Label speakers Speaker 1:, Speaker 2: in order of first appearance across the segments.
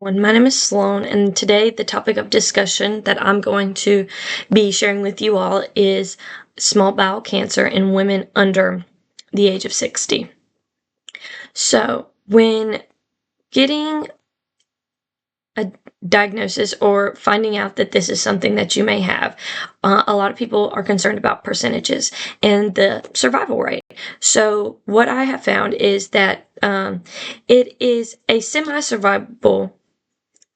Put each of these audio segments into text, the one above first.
Speaker 1: My name is Sloan, and today the topic of discussion that I'm going to be sharing with you all is small bowel cancer in women under the age of 60. So, when getting a diagnosis or finding out that this is something that you may have, a lot of people are concerned about percentages and the survival rate. So, what I have found is that it is a semi-survivable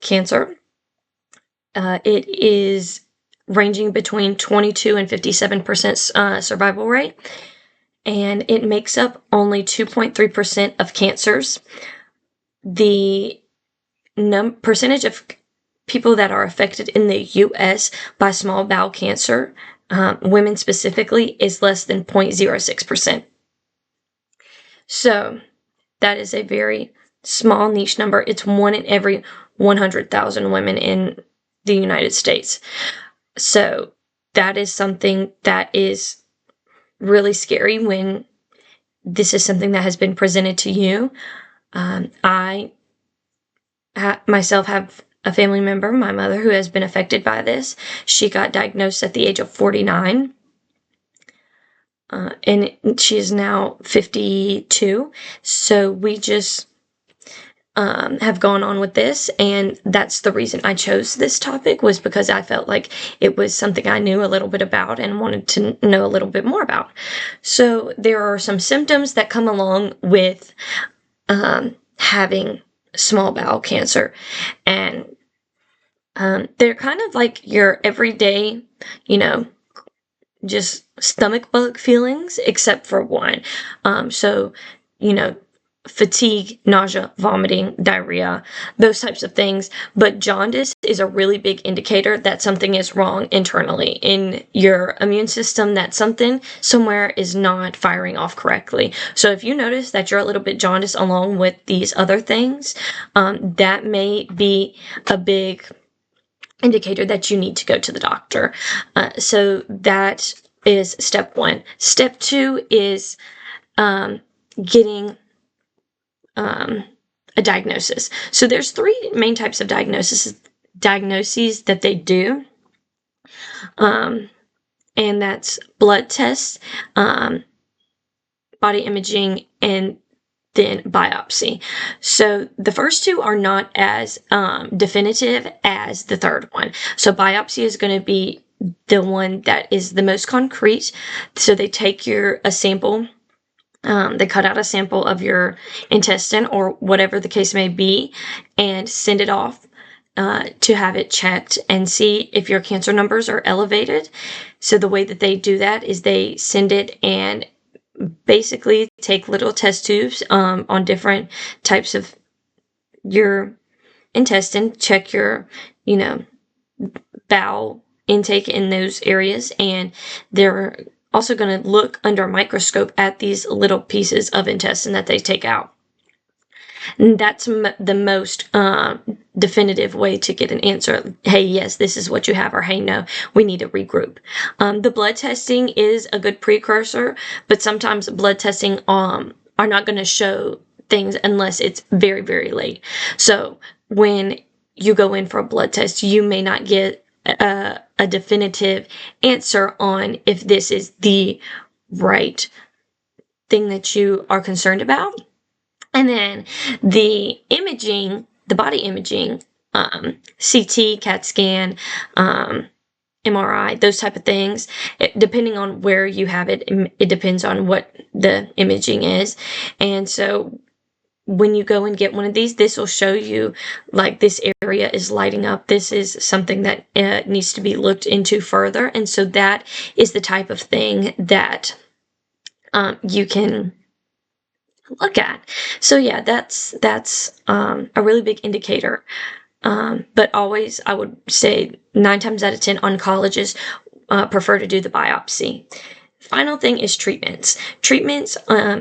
Speaker 1: cancer. It is ranging between 22 and 57% survival rate, and it makes up only 2.3% of cancers. The percentage of people that are affected in the U.S. by small bowel cancer, women specifically, is less than 0.06%. So that is a very small niche number. It's 1 in every 100,000 women in the United States. So that is something that is really scary when this is something that has been presented to you. I myself have a family member, my mother, who has been affected by this. She got diagnosed at the age of 49. And she is now 52. So we just have gone on with this, and that's the reason I chose this topic, was because I felt like it was something I knew a little bit about and wanted to know a little bit more about. So there are some symptoms that come along with having small bowel cancer, and they're kind of like your everyday, just stomach bug feelings, except for one. So, fatigue, nausea, vomiting, diarrhea, those types of things. But jaundice is a really big indicator that something is wrong internally in your immune system, that something somewhere is not firing off correctly. So if you notice that you're a little bit jaundiced along with these other things, that may be a big indicator that you need to go to the doctor. So that is step one. Step two is getting a diagnosis. So there's three main types of diagnoses that they do. And that's blood tests, body imaging, and then biopsy. So the first two are not as definitive as the third one. So biopsy is going to be the one that is the most concrete. So they take a sample. They cut out a sample of your intestine or whatever the case may be and send it off to have it checked and see if your cancer numbers are elevated. So the way that they do that is they send it and basically take little test tubes on different types of your intestine, check your, bowel intake in those areas, and they're also going to look under a microscope at these little pieces of intestine that they take out. And that's the most definitive way to get an answer. Hey, yes, this is what you have, or hey, no, we need to regroup. The blood testing is a good precursor, but sometimes blood testing are not going to show things unless it's very, very late. So when you go in for a blood test, you may not get a definitive answer on if this is the right thing that you are concerned about. And then the imaging, the body imaging, CT, CAT scan, MRI, those type of things, depending on where you have it, it depends on what the imaging is. And so when you go and get one of these, this will show you, like, this area is lighting up. This is something that needs to be looked into further. And so that is the type of thing that you can look at. So yeah, that's a really big indicator. But always, I would say 9 times out of 10, oncologists prefer to do the biopsy. Final thing is treatments. Treatments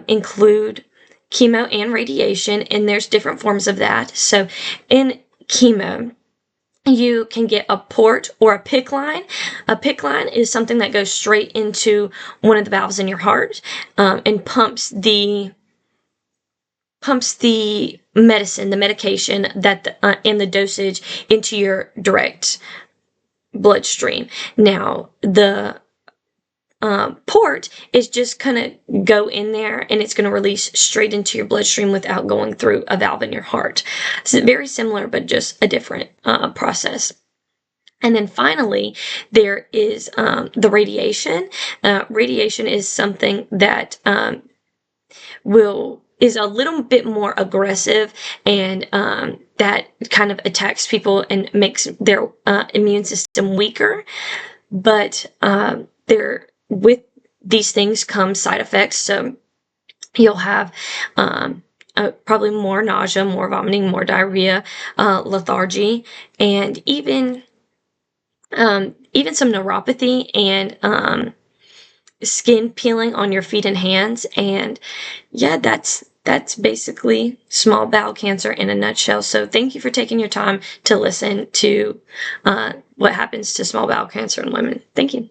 Speaker 1: include chemo and radiation, and there's different forms of that. So in chemo, you can get a port or a PICC line. A PICC line is something that goes straight into one of the valves in your heart and pumps the medicine, the medication that and the dosage into your direct bloodstream. Now, the port is just gonna go in there and it's gonna release straight into your bloodstream without going through a valve in your heart. So very similar, but just a different process. And then finally, there is the radiation. Radiation is something that is a little bit more aggressive, and that kind of attacks people and makes their immune system weaker. But with these things come side effects. So you'll have probably more nausea, more vomiting, more diarrhea, lethargy, and even some neuropathy and skin peeling on your feet and hands. And yeah, that's basically small bowel cancer in a nutshell. So thank you for taking your time to listen to what happens to small bowel cancer in women. Thank you.